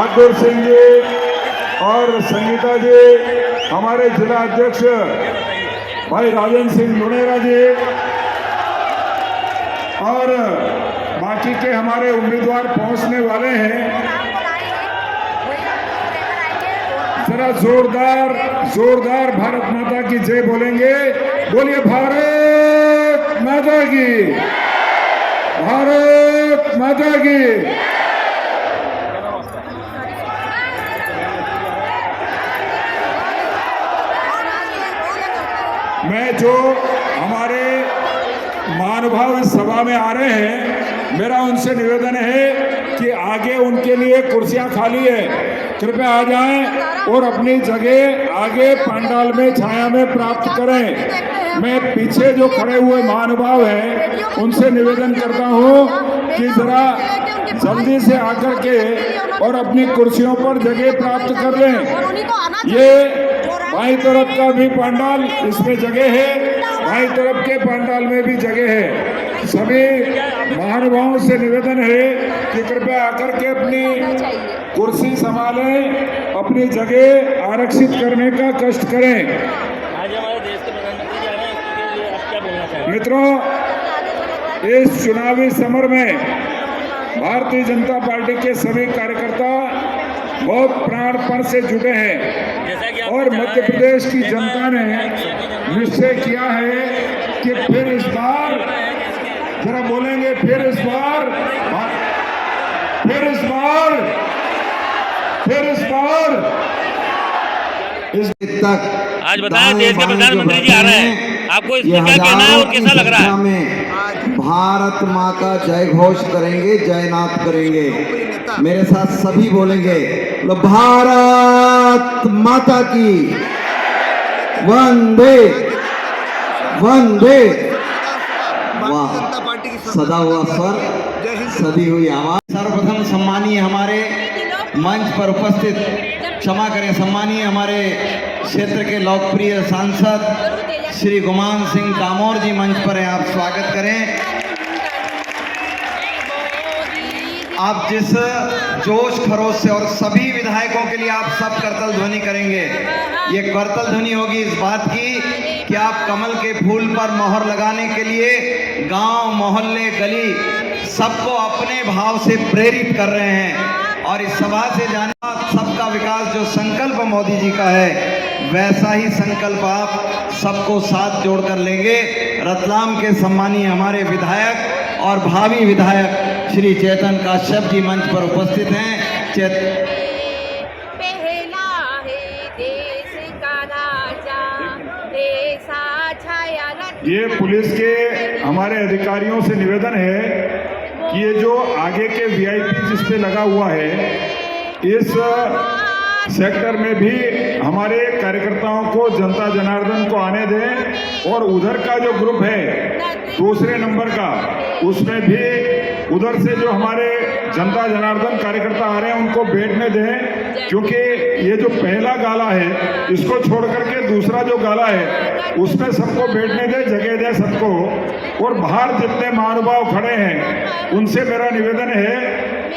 बहादुर सिंह जी और संगीता जी, हमारे जिला अध्यक्ष भाई राजेंद्र सिंह लुनेरा जी और बाकी के हमारे उम्मीदवार पहुंचने वाले हैं। जरा जोरदार जोरदार भारत माता की जय बोलेंगे। बोलिए भारत माता की, भारत माता की। मैं जो हमारे महानुभाव इस सभा में आ रहे हैं, मेरा उनसे निवेदन है कि आगे उनके लिए कुर्सियां खाली है, कृपया आ जाएं और अपनी जगह आगे पंडाल में छाया में प्राप्त करें। मैं पीछे जो खड़े हुए महानुभाव हैं उनसे निवेदन करता हूं कि जरा जल्दी से आकर के और अपनी कुर्सियों पर जगह प्राप्त कर लें। ये बाईं तरफ का भी पंडाल, इसमें जगह है, बाईं तरफ के पंडाल में भी जगह है। सभी महानुभावों से निवेदन है कि कृपया आकर के अपनी कुर्सी संभालें, अपनी जगह आरक्षित करने का कष्ट करें। आज हमारे देश के प्रधानमंत्री जा रहे हैं, इसके लिए आप क्या बोलना चाहेंगे? मित्रों, इस चुनावी समर में भारतीय जनता पार्टी के सभी कार्यकर्ता बहुत प्राणपण से जुटे हैं और मध्य प्रदेश की जनता ने निश्चय किया है कि फिर इस बार, जरा बोलेंगे, फिर इस बार, फिर इस बार, फिर इस बार, इस तक आज बताएं, देश के प्रधानमंत्री जी आ रहे हैं, आपको इसमें क्या कहना है और कैसा लग रहा है? भारत माँ का जय घोष करेंगे, जयनाथ करेंगे। मेरे साथ सभी बोलेंगे, भारत माता की वंदे वंदे। वाह, सदा हुआ स्वर, सदी हुई आवाज। सर्वप्रथम सम्मानीय हमारे मंच पर उपस्थित, क्षमा करें, सम्मानीय हमारे क्षेत्र के लोकप्रिय सांसद श्री गुमान सिंह डामोर जी मंच पर हैं, आप स्वागत करें। आप जिस जोश खरोश से, और सभी विधायकों के लिए आप सब करतल ध्वनि करेंगे। ये करतल ध्वनि होगी इस बात की कि आप कमल के फूल पर मोहर लगाने के लिए गांव, मोहल्ले, गली सबको अपने भाव से प्रेरित कर रहे हैं। और इस सभा से जाने सबका विकास जो संकल्प मोदी जी का है, वैसा ही संकल्प आप सबको साथ जोड़कर लेंगे। रतलाम के सम्मानीय हमारे विधायक और भावी विधायक श्री चेतन काश्यप जी मंच पर उपस्थित हैं। पहला है देश का राजा, ऐसा छाया। ये पुलिस के हमारे अधिकारियों से निवेदन है कि ये जो आगे के वीआईपी जिस पे लगा हुआ है, इस सेक्टर में भी हमारे कार्यकर्ताओं को, जनता जनार्दन को आने दें। और उधर का जो ग्रुप है दूसरे नंबर का, उसमें भी उधर से जो हमारे जनता जनार्दन कार्यकर्ता आ रहे हैं उनको बैठने दें, क्योंकि ये जो पहला गाला है इसको छोड़ करके दूसरा जो गाला है उसमें सबको बैठने दें, जगह दें सबको। और बाहर जितने महानुभाव खड़े हैं उनसे मेरा निवेदन है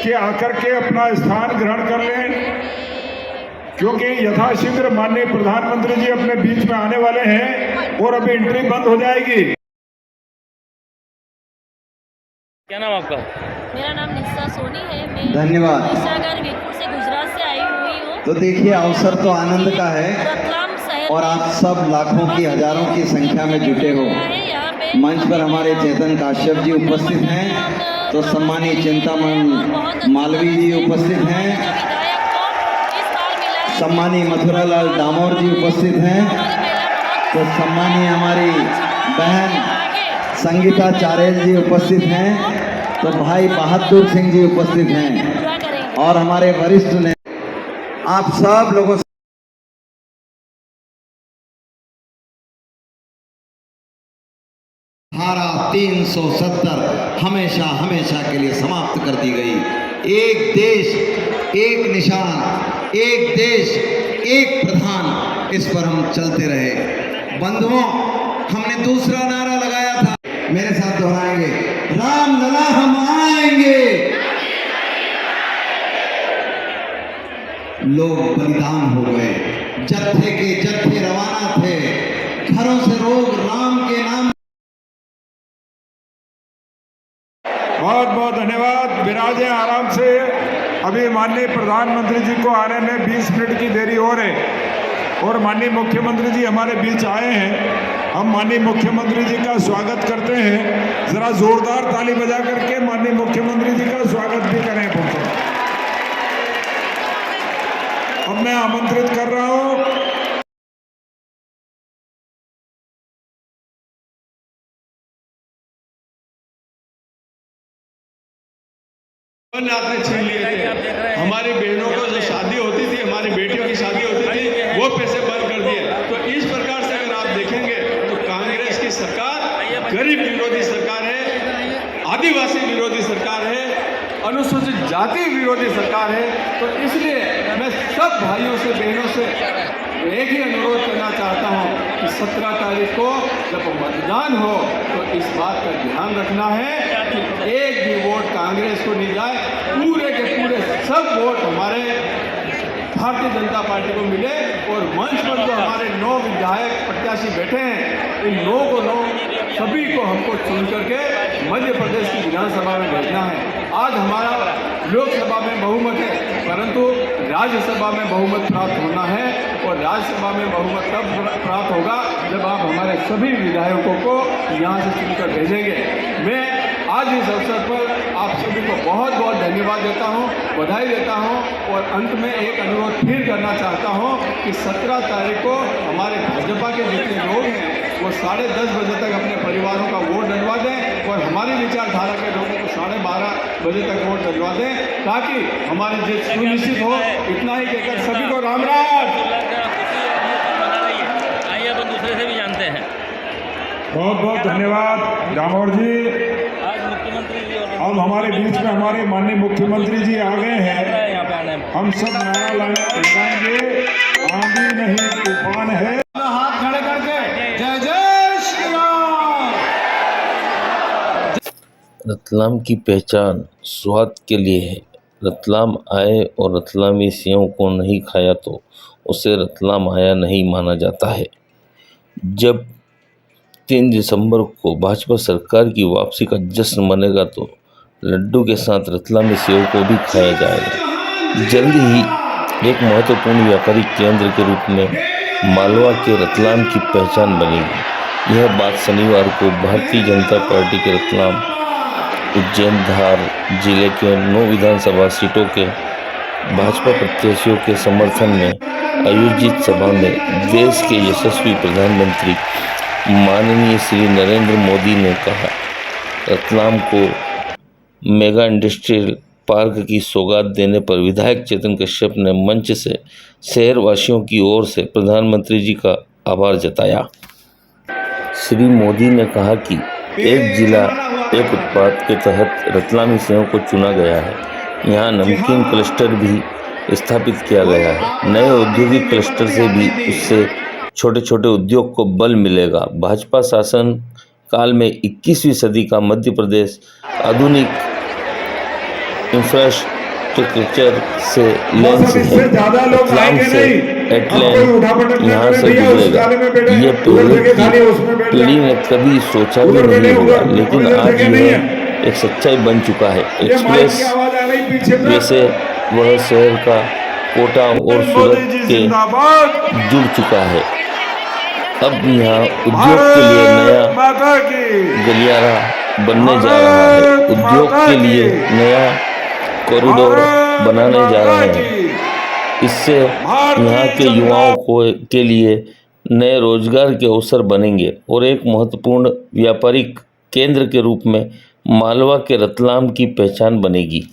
कि आकर के अपना स्थान ग्रहण कर लें, क्योंकि यथाशीघ्र माननीय प्रधानमंत्री जी अपने बीच में आने वाले हैं और अभी एंट्री बंद हो जाएगी। क्या नाम आपका? मेरा नाम निशा सोनी है। मैं धन्यवाद। वीरपुर से, गुजरात से आई हुई हूँ। तो देखिए, अवसर तो आनंद का है रतलाम शहर और आप सब लाखों की, हजारों की संख्या में जुटे हो। मंच पर हमारे चेतन काश्यप जी उपस्थित हैं, तो सम्मानीय चिंतामण मालवीय जी उपस्थित हैं, सम्मानीय मथुरालाल डामोर जी उपस्थित हैं, तो सम्मानीय हमारी बहन संगीता चारेल जी उपस्थित हैं, तो भाई बहादुर सिंह जी उपस्थित हैं और हमारे वरिष्ठ ने, आप सब लोगों से धारा 370 हमेशा हमेशा के लिए समाप्त कर दी गई। एक देश, एक निशान, एक देश, एक प्रधान, इस पर हम चलते रहे। बंधुओं, हमने दूसरा नारा लगाया था, मेरे साथ दोहराएंगे, राम लला हम आएंगे। लोग बलिदान हो गए, जत्थे के जत्थे रवाना थे, घरों से लोग राम के नाम। बहुत बहुत धन्यवाद। विराजे आराम से। अभी माननीय प्रधानमंत्री जी को आने में 20 मिनट की देरी हो रही और माननीय मुख्यमंत्री जी हमारे बीच आए हैं। हम माननीय मुख्यमंत्री जी का स्वागत करते हैं। जरा जोरदार ताली बजा करके माननीय मुख्यमंत्री जी का स्वागत भी करें। अब मैं आमंत्रित कर रहा हूं आपने छीन लिए थे। हमारी बहनों को जो शादी होती थी, हमारी बेटियों की शादी होती थी, वो पैसे बंद कर दिए। तो इस प्रकार से अगर आप देखेंगे तो कांग्रेस की सरकार गरीब विरोधी सरकार है, आदिवासी विरोधी सरकार है, अनुसूचित जाति विरोधी सरकार है। तो इसलिए मैं सब भाइयों से बहनों से एक ही अनुरोध करना चाहता हूं कि 17 तारीख को जब मतदान हो तो इस बात का ध्यान रखना है कि एक भी वोट कांग्रेस को नहीं जाए, पूरे के पूरे सब वोट हमारे भारतीय जनता पार्टी को मिले। और मंच पर जो हमारे 9 विधायक प्रत्याशी बैठे हैं, इन 9 को 9 सभी को हमको चुन करके मध्य प्रदेश की विधानसभा में भेजना है। आज हमारा लोकसभा में बहुमत है, परंतु राज्यसभा में बहुमत प्राप्त होना है और राज्यसभा में बहुमत तब प्राप्त होगा जब आप हमारे सभी विधायकों को यहाँ से चुनकर भेजेंगे। मैं आज इस अवसर पर आप सभी को बहुत बहुत धन्यवाद देता हूँ, बधाई देता हूँ और अंत में एक अनुरोध फिर करना चाहता हूँ कि 17 तारीख को हमारे भाजपा के जितने लोग हैं वो 10:30 बजे तक अपने परिवारों का वोट डलवा दें और हमारी विचारधारा के लोगों को 12:30 बजे तक वोट डलवा दें, ताकि हमारी जीत सुनिश्चित हो। इतना ही कहकर सभी को राम राम। आइए अपन दूसरे से भी जानते हैं। बहुत बहुत धन्यवाद जामोर जी। आज मुख्यमंत्री जी और अब हमारे बीच में हमारे माननीय मुख्यमंत्री जी आ गए हैं। यहाँ पे आने में हम सब नारा लगाएंगे, आंधी नहीं तूफान है। हाथ खड़े करके जय जय श्री राम। रतलाम की पहचान स्वाद के लिए है। रतलाम आए और रतलामी सेव को नहीं खाया तो उसे रतलाम आया नहीं माना जाता है। जब 3 दिसंबर को भाजपा सरकार की वापसी का जश्न मनेगा तो लड्डू के साथ रतलामी सेव को भी खाया जाएगा। जल्द ही एक महत्वपूर्ण व्यापारिक केंद्र के रूप में मालवा के रतलाम की पहचान बनेगी। यह बात शनिवार को भारतीय जनता पार्टी के रतलाम, उज्जैन, धार जिले के 9 विधानसभा सीटों के भाजपा प्रत्याशियों के समर्थन में आयोजित सभा में देश के यशस्वी प्रधानमंत्री माननीय श्री नरेंद्र मोदी ने कहा, रतलाम को मेगा इंडस्ट्रियल पार्क की सौगात देने पर विधायक चेतन कश्यप ने मंच से शहरवासियों की ओर से प्रधानमंत्री जी का आभार जताया। श्री मोदी ने कहा कि एक जिला एक उत्पाद के तहत रतलामी सेव को चुना गया है। यहाँ नमकीन क्लस्टर भी स्थापित किया गया है। नए औद्योगिक क्लस्टर से भी उससे छोटे छोटे उद्योग को बल मिलेगा। भाजपा शासन काल में 21वीं सदी का मध्य प्रदेश आधुनिक इंफ्रास्ट्रक्चर से लेंस है। रतलाम से एटलैंड यहाँ से गुजरेगा। ये पहले की पीढ़ी ने कभी सोचा भी नहीं होगा, लेकिन आज यह एक सच्चाई बन चुका है। एक्सप्रेस जैसे वह शहर का कोटा और सूरत के जुड़ चुका है। अब यहाँ उद्योग के लिए नया गलियारा बनने जा रहा है। उद्योग के लिए नया कॉरिडोर बनाने जा रहे हैं। इससे यहाँ के युवाओं के लिए नए रोजगार के अवसर बनेंगे और एक महत्वपूर्ण व्यापारिक केंद्र के रूप में मालवा के रतलाम की पहचान बनेगी।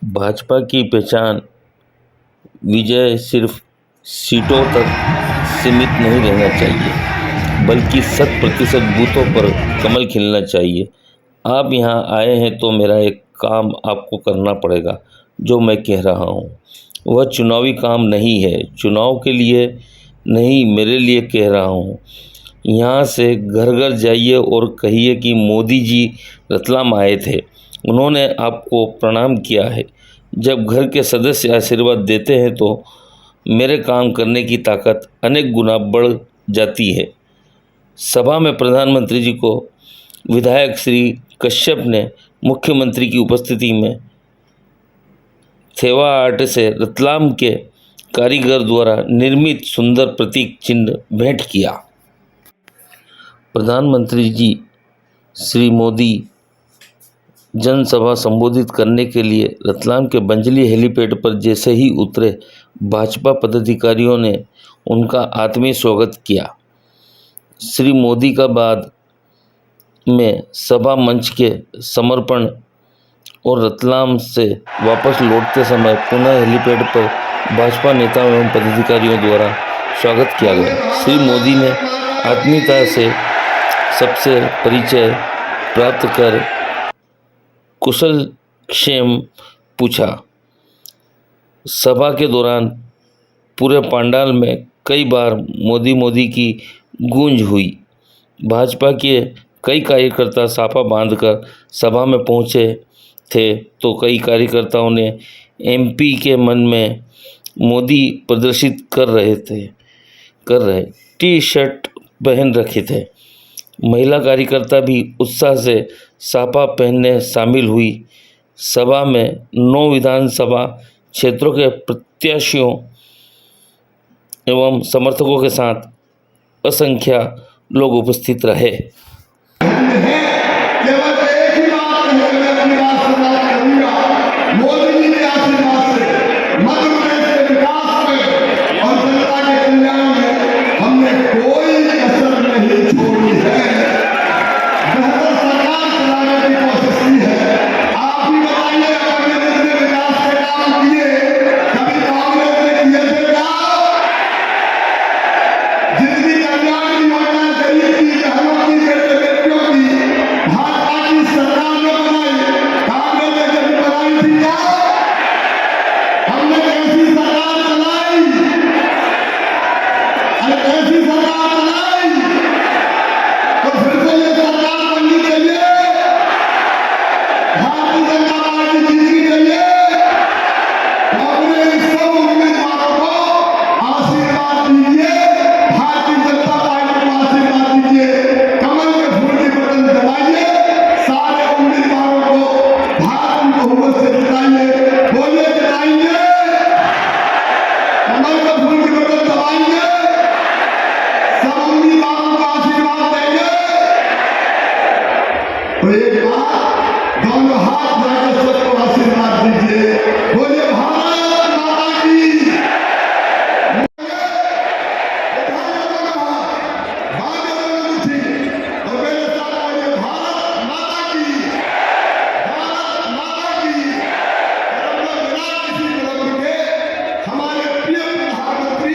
भाजपा की पहचान विजय सिर्फ सीटों तक सीमित नहीं रहना चाहिए, बल्कि 100% बूथों पर कमल खिलना चाहिए। आप यहाँ आए हैं तो मेरा एक काम आपको करना पड़ेगा। जो मैं कह रहा हूँ वह चुनावी काम नहीं है, चुनाव के लिए नहीं, मेरे लिए कह रहा हूँ। यहाँ से घर घर जाइए और कहिए कि मोदी जी रतलाम आए थे, उन्होंने आपको प्रणाम किया है। जब घर के सदस्य आशीर्वाद देते हैं तो मेरे काम करने की ताकत अनेक गुना बढ़ जाती है। सभा में प्रधानमंत्री जी को विधायक श्री कश्यप ने मुख्यमंत्री की उपस्थिति में थेवा आर्ट से रतलाम के कारीगर द्वारा निर्मित सुंदर प्रतीक चिन्ह भेंट किया। प्रधानमंत्री जी श्री मोदी जनसभा संबोधित करने के लिए रतलाम के बंजली हेलीपैड पर जैसे ही उतरे, भाजपा पदाधिकारियों ने उनका आत्मीय स्वागत किया। श्री मोदी का बाद में सभा मंच के समर्पण और रतलाम से वापस लौटते समय पुनः हेलीपैड पर भाजपा नेताओं एवं पदाधिकारियों द्वारा स्वागत किया गया। श्री मोदी ने आत्मीयता से सबसे परिचय प्राप्त कर कुशल क्षेम पूछा। सभा के दौरान पूरे पंडाल में कई बार मोदी मोदी की गूंज हुई। भाजपा के कई कार्यकर्ता साफा बांधकर सभा में पहुंचे थे तो कई कार्यकर्ताओं ने एमपी के मन में मोदी प्रदर्शित कर रहे टी शर्ट पहन रखे थे। महिला कार्यकर्ता भी उत्साह से साफा पहनने शामिल हुई। सभा में 9 विधानसभा क्षेत्रों के प्रत्याशियों एवं समर्थकों के साथ असंख्य लोग उपस्थित रहे। केवल एक ही बात है, मैं अपनी बात समाप्त करूंगा। मोदी जी के आशीर्वाद से मध्य प्रदेश के विकास में और जनता के कल्याण में हमने कोई कसर नहीं छोड़ी है। बेहतर सरकार चलाने की कोशिश की है। आप ही बताइए, अपने जितने विकास के काम किए, कभी कांग्रेस ने किए थे क्या? जितनी कल्याण की योजना गरीब की, बहनों की, बेटियों की भाजपा की सरकार ने बनाई, कांग्रेस ने कभी बनाई थी क्या? हमने कैसी सरकार चलाई? अरे कैसी सरकार चलाई? तो फिर से ये सरकार बननी चाहिए, भारतीय जनता पार्टी जीतनी चाहिए। तो अपने इस सब उम्मीदवारों को आशीर्वाद दीजिए, भारतीय जनता पार्टी को आशीर्वाद दीजिए, कमल के फूल की बटन दबाइए, सारे उम्मीदवारों को भारत बहुमत से जिताइए। बोलिए जिताएंगे, कमल के फूल की बटन दबाएंगे, सब उम्मीदवारों को आशीर्वाद देंगे। तो एक बार दोनों हाथ जाकर सबको आशीर्वाद दीजिए। बोलिए भारत माता की। हमारे प्रिय प्रधानमंत्री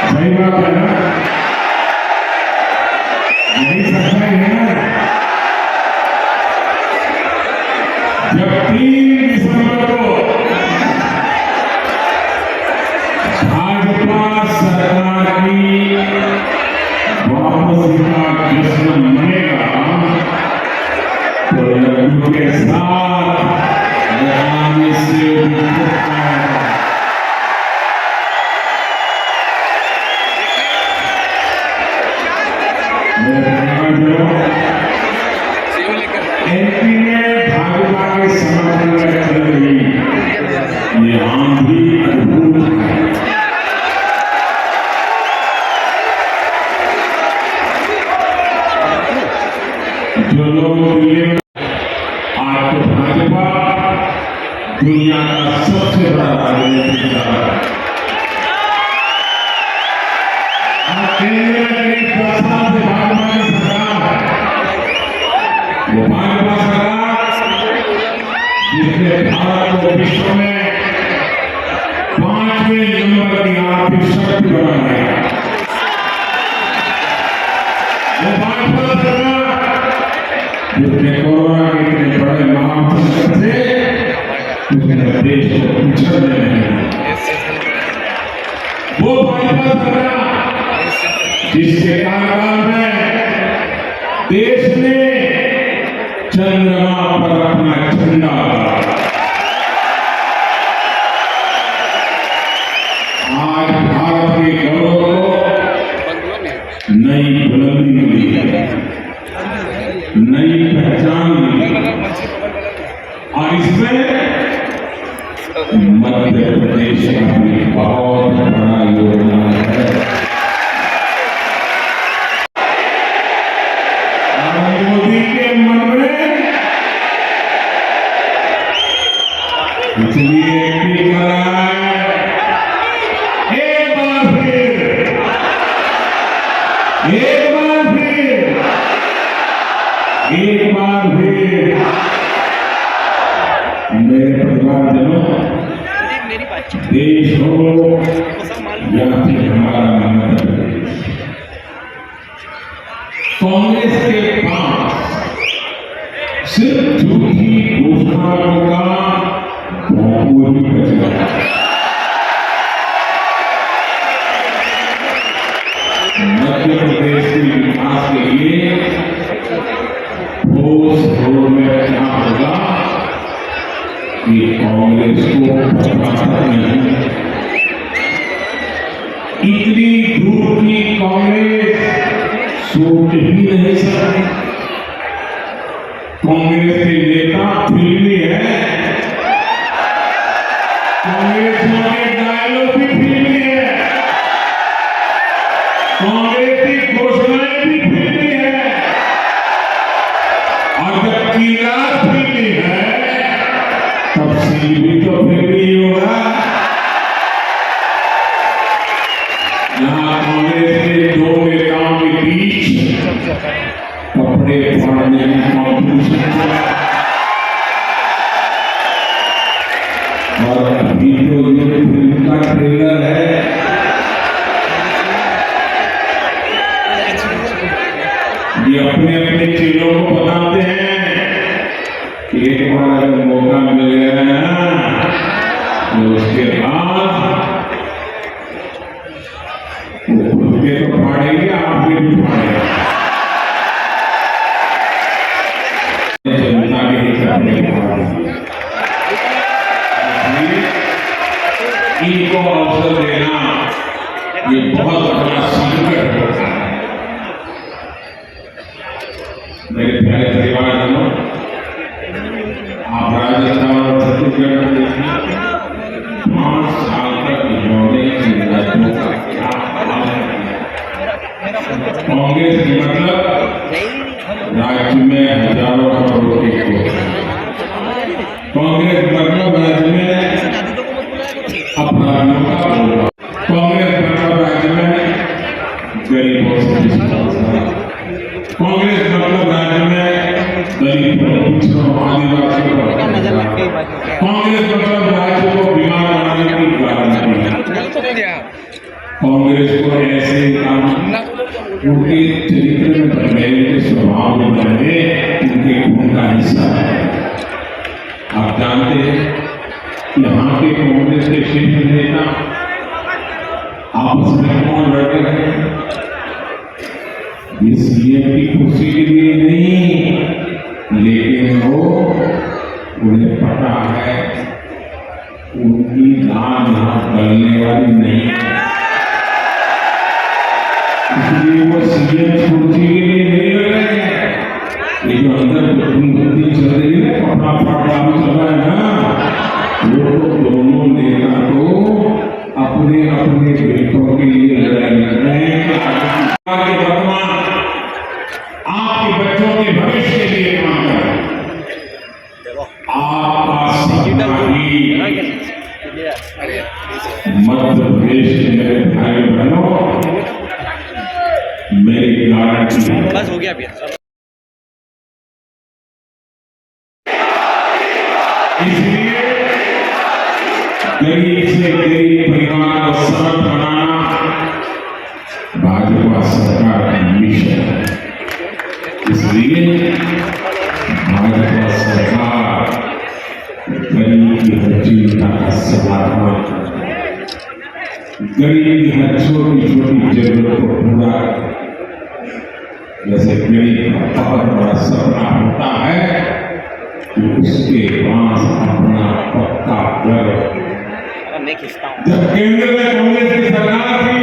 सही बात है ना, यही सच्चाई है ना। जब 3 दिसंबर को भाजपा सरकार की वापसी का जश्न मनेगा तो लड्डू के साथ लगाने से एमपी में भाजपा के समर्थन में चल रही ये आंधी अद्भुत है। जो लोग दिल्ली में आज तो भाजपा दुनिया का सबसे बड़ा राजनीतिक दल है। केंद्र में करीब 10 साल से भाजपा की सरकार है। वो भाजपा सरकार जिसने भारत को विश्व में 5वें नंबर की आर्थिक शक्ति बनाया। वो भाजपा सरकार जिसने कोरोना के इतने बड़े महासंकट से उसने देश को पिछड़ने नहीं। वो भाजपा सरकार जिसके कार्यकाल में देश ने चंद्रमा पर अपना झंडा आज भारत के गौरव को नई बुलंदी मिली, नई पहचान मिली और इसमें मध्य प्रदेश का भी बहुत बड़ा योगदान है। मोदी के मन में इसलिए एक बार फिर मेरे परिवारजनों, देश हो या फिर हमारा मध्य प्रदेश, कांग्रेस के पास सिर्फ झूठी घोषणाओं का भरपूर ही बचा है। मध्य प्रदेश के विकास के लिए ठोस रोड में क्या होगा ये कांग्रेस को पता नहीं। इतनी दूर की कांग्रेस सोच ही नहीं सकती। कांग्रेस के नेता फिल्मी है, कांग्रेस के डायलॉग भी फिल्मी है, कांग्रेस की घोषणाएं भी फिल्मी है और जब कीरात फिल्मी है तब सील भी तो फिल्मी होगा। यहाँ कांग्रेस के दो नेताओं के बीच कपड़े फाड़ने की कॉम्पिटिशन और अभी जो ये फिल्म का ट्रेलर है ये अपने अपने चीजों को बताते हैं कि एक बार अगर मौका मिल गया ना तो उसके बाद उसके तो फाड़ेंगे, आपके भी फाड़ेंगे। जनता के ही करने इनको अवसर देना ये बहुत बड़ा संकट होता है। मेरे प्यारे परिवारजनों, आप राजस्थान और छत्तीसगढ़ में देखिए 5 साल तक इन्होंने राज्यों का क्या हाल किया। कांग्रेस की मतलब राज्य में हजारों करोड़ की कांग्रेस मतलब राज्य में अपराधियों का बोलबा, कांग्रेस मतलब राज्य में गरीबों से कांग्रेस मतलब राज्य में दलितों, पिछड़ों, आदिवासियों पर कांग्रेस मतलब राज्य को बीमार बनाने की गारंटी। कांग्रेस को ऐसे काम उनके चरित्र में बने, उनके स्वभाव में बने, उनके खून का हिस्सा है। आप जानते हैं यहाँ के कांग्रेस के शीर्ष नेता आपस में कौन लड़ते हैं? ये सीएम की कुर्सी के लिए नहीं, लेकिन वो उन्हें पता है उनकी दान यहाँ गलने वाली नहीं है, इसलिए वो सीएम कुर्सी के लिए नहीं लड़ रहे हैं। ये जो अंदर अपने बेटों के लिए लड़ाई लड़ रहे हैं, आपके वर्तमान आपके बच्चों के भविष्य के लिए काम कर रहे हैं। आपका सपना ही मध्य प्रदेश के मेरे भाई बहनों, मेरी गारंटी है। बस हो गया भैया। इसलिए गरीब से गरीब परिवार को समर्थ बनाना भाजपा सरकार का मिशन है। इसलिए भाजपा सरकार गरीब की हर चिंता का समाधान, गरीब की हर छोटी छोटी जरूरत को पूरा, जैसे गरीब का बहुत बड़ा सपना होता है कि उसके पास अपना पक्का घर। जब केंद्र में कांग्रेस की सरकार थी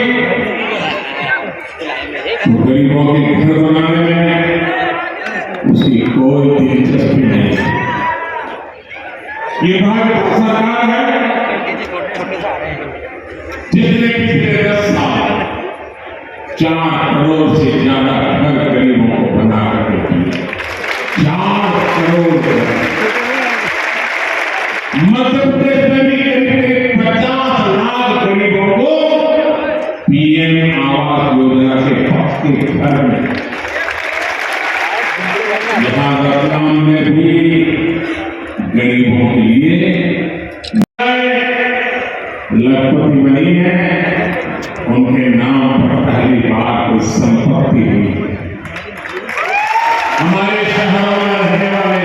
तो गरीबों के घर बनाने में उसकी कोई दिलचस्पी नहीं थी। ये भाजपा सरकार है जिसने पिछले 10 साल 4 करोड़ से ज्यादा घर गरीबों को बना करके दिए। 4 करोड़। मध्य प्रदेश में भी करीब 50 लाख गरीबों को पीएम आवास योजना के पक्के घर में। यहाँ रतलाम में भी गरीबों के लिए लखपति बनी है, उनके नाम पर पहली बार कोई संपत्ति हुई। हमारे शहरों में रहने वाले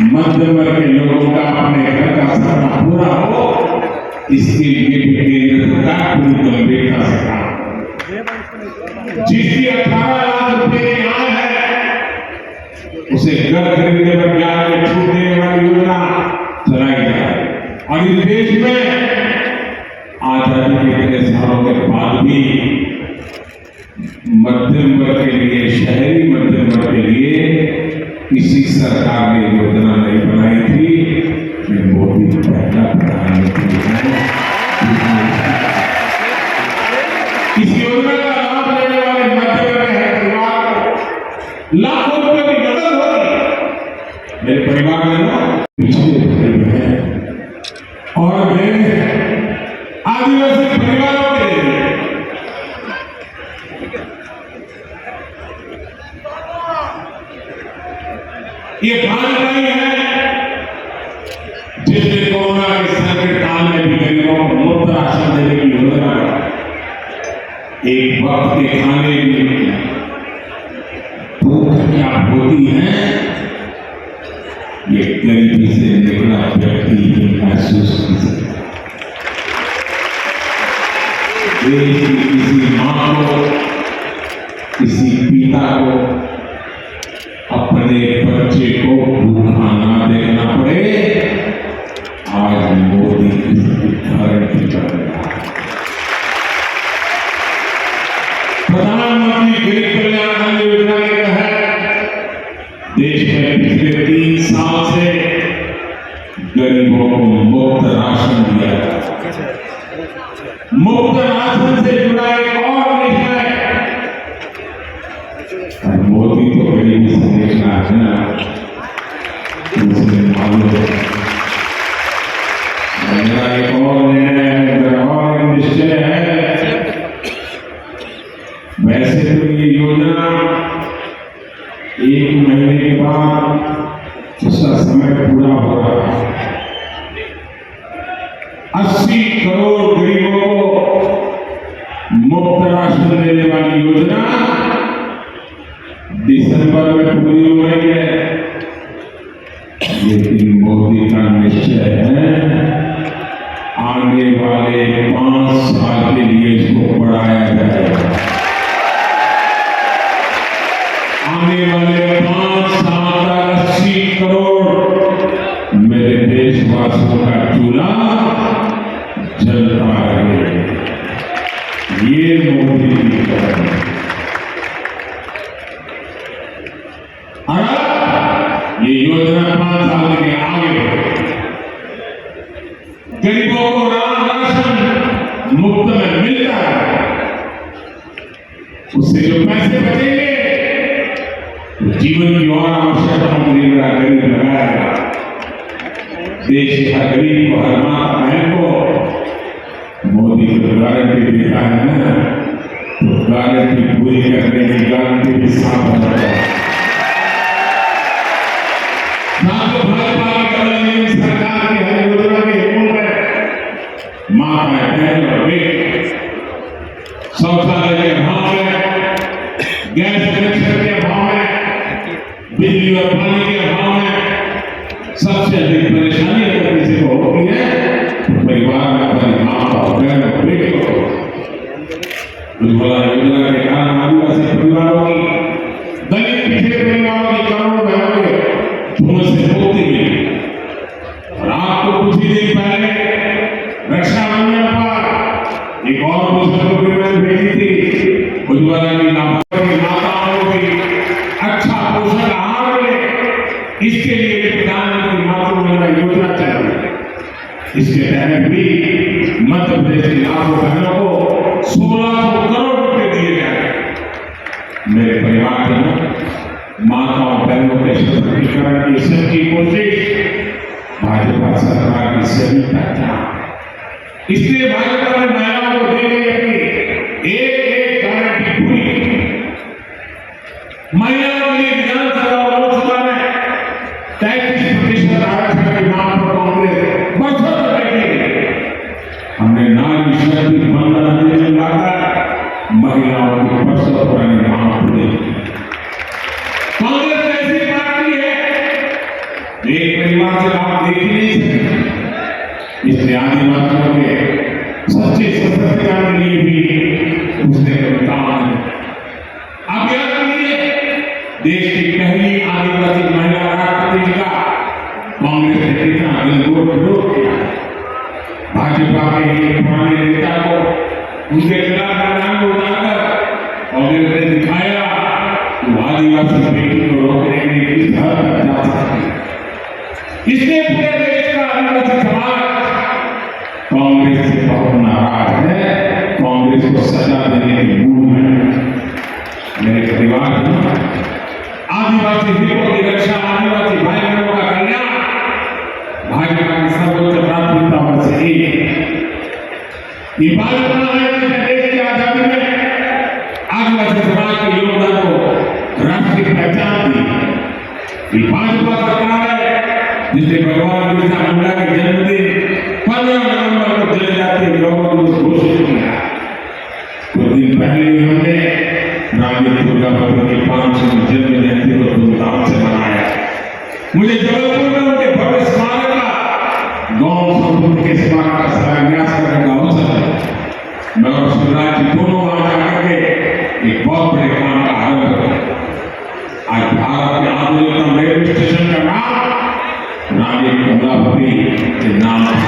मध्यम वर्ग के लोगों का अपने घर का सपना पूरा हो, इसके लिए भी केंद्र सरकार पूरी गंभीरता से काम। जिसकी 18 लाख रुपए की आय है उसे घर खरीदने पर ब्याज में छूट देने वाली योजना चलाई जाए। और इस देश में आजादी के इतने सालों के बाद भी मध्यम वर्ग के लिए, शहरी मध्यम वर्ग के लिए किसी सरकार ने योजना नहीं बनाई थी। मोदी पहला प्रधानमंत्री है। इस योजना का लाभ लेने वाले मध्य वर्ग के परिवार को लाखों रुपए की मदद होगी। मेरे परिवार में ना पिछले हैं और मैं आदिवासी परिवारों के लिए ये भाजपा ही है जिसने कोरोना के संकट काल में भी गरीबों को मुफ्त राशन देने की योजना, एक वक्त के खाने की भूख क्या होती है ये गरीबी से निकला व्यक्ति ही महसूस कर सकता है। देश की किसी मां को, किसी पिता को अपने बच्चे को भूखा ना देखना पड़े, आज मोदी इसकी गारंटी कर रहा है। प्रधानमंत्री गरीब कल्याण अन्न योजना के तहत देश में पिछले 3 साल से गरीबों को मुफ्त राशन दिया जाता है। मुफ्त राशन से जुड़ा एक और मिशन है। मोदी तो गरीबी से देखना है ना, उसने मालूम है। मेरा एक और निर्णय है, मेरा और निश्चय है। वैसे तो ये योजना 1 महीने के बाद उसका समय पूरा हो रहा है। 80 करोड़ गरीबों को मुफ्त राशन देने वाली योजना दिसंबर में पूरी हो रही है। लेकिन मोदी का निश्चय है आने वाले 5 साल के लिए इसको बढ़ाया जाएगा। आने वाले 5 साल तक 80 करोड़ मेरे देशवासियों का चूल्हा जलता रहे। ये मोदी की तरफ ये योजना 5 साल के आगे बढ़े। गरीबों को राशन मुफ्त समय मिलता है उससे जो पैसे बचेंगे जीवन की और आवश्यकताओं के लिए मेरा गरीब लगाएगा। देश के हर गरीब को, हर माता बहन को मोदी को गारंटी देता है ना, तो गारंटी पूरी करने की गारंटी भी साफ हो जाता है। भाजपा की सरकार की हर योजना के मूल में मां बहन और बेटे शौचालय के अभाव में, गैस कनेक्शन के अभाव में, बिजली और पानी के अभाव में सबसे अधिक परेशानी अगर किसी को होती है तो परिवार में अपनी मां और बहन और बेटे को। उज्ज्वला योजना के कारण आदिवासी परिवारों की, दलित पिछड़े परिवारों की करोड़ों बहनों के धुएं से मुक्ति मिली। और आपको कुछ ही दिन पहले रक्षाबंधन पर एक और पुस्तक मैंने भेजी थी, उज्ज्वला की माताओं की अच्छा पोषण आहार मिले, इसके लिए प्रधानमंत्री मातृवंदना योजना चल रही है। इसके तहत भी मध्य प्रदेश के लाखों बहनों को 1600 करोड़ रुपए दिए गए। मेरे परिवार के माताओं बहनों के सशक्तिकरण की सच्ची कोशिश भाजपा सरकार की सही पहचान। इसलिए भाजपा ने महिलाओं को देने की एक गारंटी पूरी की। महिलाओं के लिए विधानसभा और लोकसभा में 33% आरक्षण की मांग पर कांग्रेस वर्षों तक बैठी। हमने नारी शक्ति वंदन अधिनियम लाकर महिलाओं की वर्षों पुरानी मांग पूरी की। कांग्रेस ऐसी पार्टी है एक परिवार से आप देख ही नहीं सकते। इसलिए आदिवासियों के सच्चे सशक्तिकरण के लिए भी उसने काम आप याद करिए, देश की पहली आदिवासी महिला राष्ट्रपति का कांग्रेस ने कितना दिलगोर विरोध किया। भाजपा के एक पुराने नेता को उनके खिलाफ मैदान में उतारकर कांग्रेस ने दिखाया कि आदिवासी बेटी को रोकने के लिए किस हद तक जा सकती है। इसलिए पूरे देश का आदिवासी समाज कांग्रेस से बहुत नाराज है, कांग्रेस को सजा देने की मूड में। मेरे परिवार आदिवासी हितों की रक्षा, आदिवासी भाई बहनों का कल्याण भाजपा की सर्वोच्च प्राथमिकता में से एक है। ये भाजपा है देश की आजादी में आदिवासी समाज के योगदान को राष्ट्रीय पहचान दी। ये भाजपा सरकार है जिसने भगवान बिरसा मुंडा के जन्मदिन 15 नवंबर को जनजातीय गौरव दिवस घोषित किया। कुछ दिन पहले हमने रानी दुर्गावती की 500वीं जन्म जयंती को धूमधाम से मनाया। मुझे जबलपुर में उनके भव्य स्मारक का गौ संस्कृति के स्मारक का शिलान्यास करने का अवसर है। मैं और शिवराज जी दोनों वहां जाकर के एक बहुत बड़े काम का आरंभ किया। आज भारत के आधुनिकतम रेलवे स्टेशन का नाम रानी कमलापति के नाम है।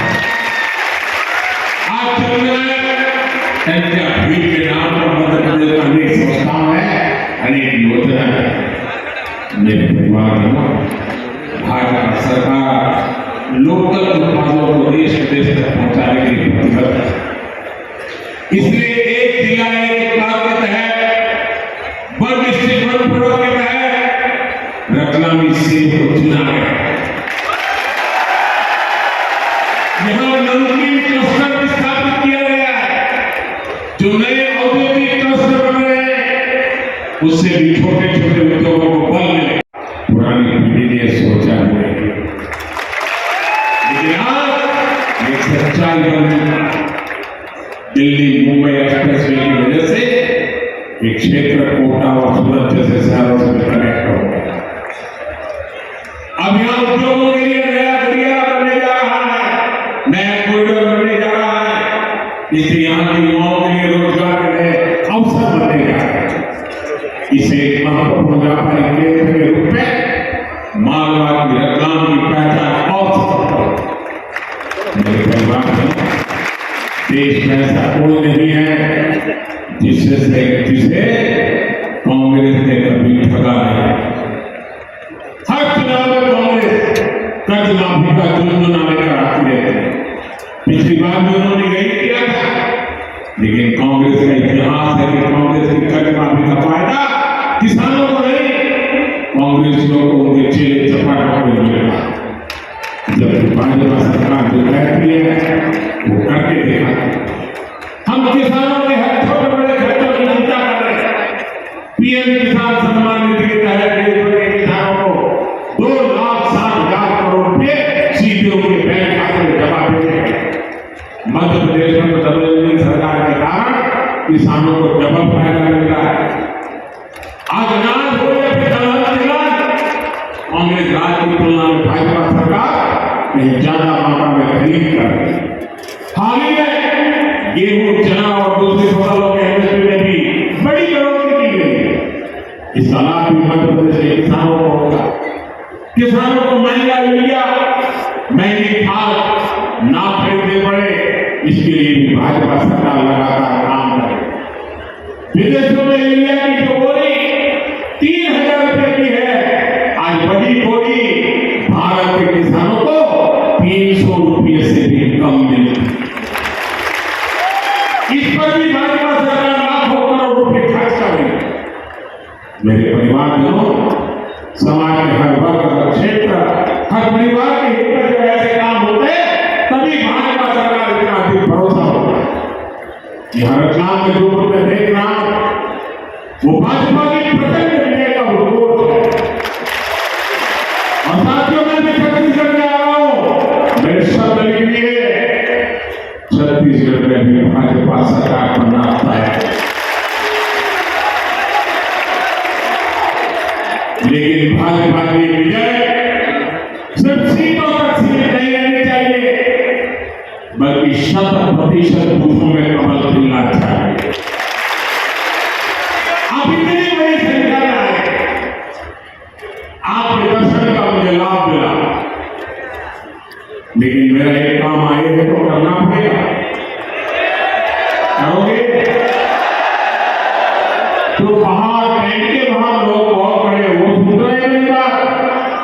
आज चल रहे भीड़ के नाम पर मध्य प्रदेश में अनेक संस्थाएं हैं, अनेक योजना है। मेरे परिवार में भाजपा सरकार लोकल उत्पादों को देश विदेश तक पहुंचाने के लिए प्रतिबद्ध है। इसलिए एक जिला एक उत्पाद के तहत वन डिस्ट्रिक्ट वन प्रोग्राम के तहत रत्नामी सेब को चुना गया। यहाँ नमकीन क्लस्टर भी स्थापित किया गया है। जो नए औद्योगिक क्लस्टर बन रहे हैं उससे भी छोटे छोटे उद्योगों को बल मिले। पुरानी पीढ़ी ने सोचा है लेकिन आज एक सच्चाई बन चुका। दिल्ली मुंबई एक्सप्रेसवे की वजह से एक क्षेत्र कोटा और सूरत जैसे शहरों से कनेक्ट हो गया। अब यहाँ उद्योगों के लिए नया दरिया बनने जा रहा है, नया कॉरिडोर बनने जा रहा है। इससे यहाँ के युवाओं के लिए रोजगार के नए अवसर बनने जा रहे हैं। इसे एक महत्वपूर्ण व्यापारिक केंद्र के रूप में मालवा की रतलाम की पहचान और मेरे परिवार में देश में ऐसा कोई नहीं है जिसे कांग्रेस ने कभी ठगा नहीं। हर चुनाव में कांग्रेस कर्ज माफी का जुर्माना लेकर आती रहती है। पिछली बार भी उन्होंने यही किया था, लेकिन लेकिन कांग्रेस का इतिहास है कि कांग्रेस की कलमा भी का फायदा किसानों को नहीं, कांग्रेसियों को उनके चेले चपाटा को मिलेगा। जब भाजपा सरकार जो कहती है वो करके देखा। हम किसानों के हर छोटे बड़े खर्चों की चिंता कर रहे हैं। पीएम किसान सम्मान निधि के तहत देश भर के किसानों को 2,60,000 करोड़ रुपए सीधे उनके बैंक खाते में जमा भेजे। मध्य प्रदेश में डबल इंजन सरकार के कारण किसानों को डबल फायदा मिल रहा है। आज अनाज हो या फिर दलहन तेल, कांग्रेस राज की तुलना में भाजपा सरकार कहीं ज्यादा मात्रा में खरीद कर रही है। हाल ही में गेहूं, चना और दूसरी फसलों के एमएसपी में भी बड़ी बढ़ोतरी की गई है। इसका लाभ भी मध्य प्रदेश के किसानों को होगा। किसानों को महंगा यूरिया, महंगी खाद ना खरीदने पड़े, इसके लिए भी भाजपा सरकार लगातार काम करे। विदेशों में यूरिया की जो बोली 3,000 रुपए की है, आज वही बोली भारत के किसानों को 300 रुपये से भी कम मिलती। इस पर भी भाजपा सरकार लाखों करोड़ रुपए खर्च कर रही है। मेरे परिवारजनों, समाज के हर वर्ग, हर क्षेत्र, हर परिवार के हित में जब ऐसे काम होते हैं तभी भाजपा सरकार इतना अधिक भरोसा होता है। यह रतलाम में जो रुपए देख रहा हूं वो भाजपा की प्रचंड विजय का उद्घोष है। और साथियों, मैं भी छत्तीसगढ़ में आ रहा हूं, मेरे शब्द लिखिए, छत्तीसगढ़ में भी भाजपा सरकार बनना है। लेकिन भाजपा की विजय सिर्फ सीटों तक सीमित नहीं रहनी चाहिए, बल्कि 100% बूथों में कमल खिलना चाहिए। आप इतनी बड़ी संख्या में आए, आपके दर्शन का मुझे लाभ मिला, लेकिन मेरा एक काम आए है तो करना पड़ेगा। करोगे? तो बाहर टेंट के बाहर लोग बहुत खड़े, वो सुन रहे हैं मेरी बात?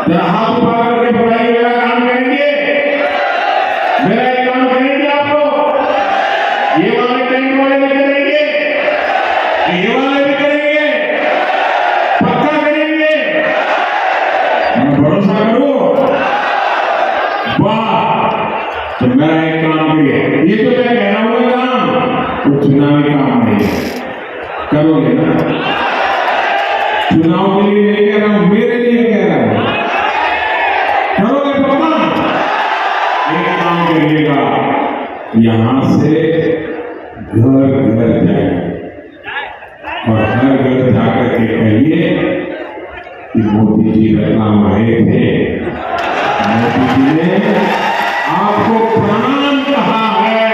जरा हाथ उठा करके बताइए, मेरा काम करेंगे? मेरा एक काम करेंगे आप लोग? ये वाले टेंट वाले भी करेंगे, ये वाले भी करेंगे, पक्का करेंगे? मैं भरोसा करूं? वाह! तो मेरा एक काम करिए, ये तो मैं कह रहा हूँ काम, तो चुनावी काम नहीं करोगे ना? चुनाव के लिए नहीं कह रहा हूं, मेरे लिए कह रहा हूं, करोगे पक्का? एक काम करिएगा, यहां से घर घर जाए और घर घर जाकर के कहिए कि मोदी जी रतलाम आए थे, मोदी जी ने आपको प्रणाम कहा है।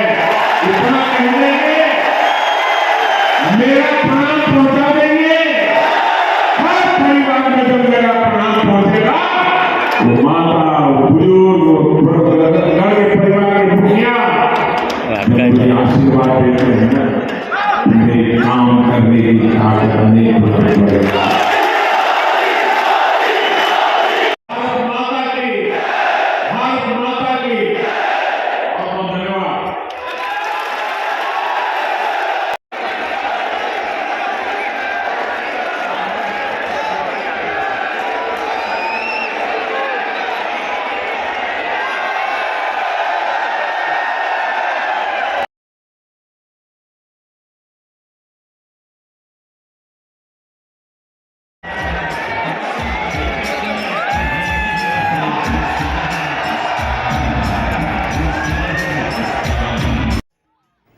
इतना कहने के मेरा प्रणाम पहुंचा देंगे। हर परिवार में जब मेरा प्रणाम पहुंचेगा, वो माता, बुजुर्ग, परिवार के मुखिया मुझे आशीर्वाद देते हैं, मेरे काम करने की ताकत नहीं पड़ेगा।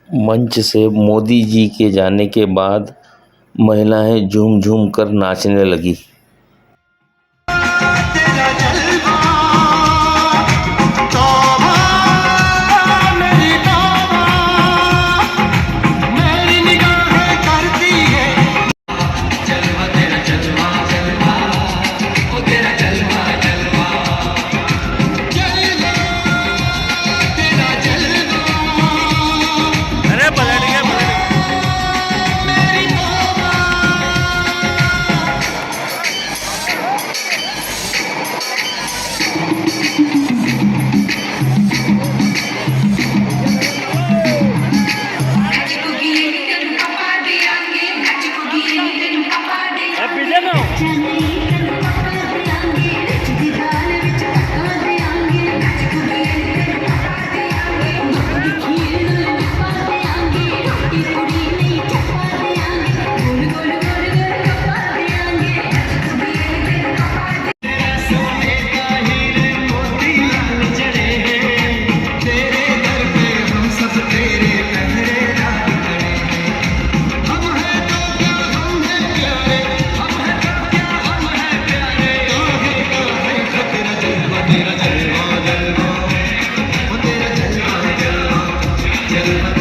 मंच से मोदी जी के जाने के बाद महिलाएं झूम झूम कर नाचने लगी। श्रीमती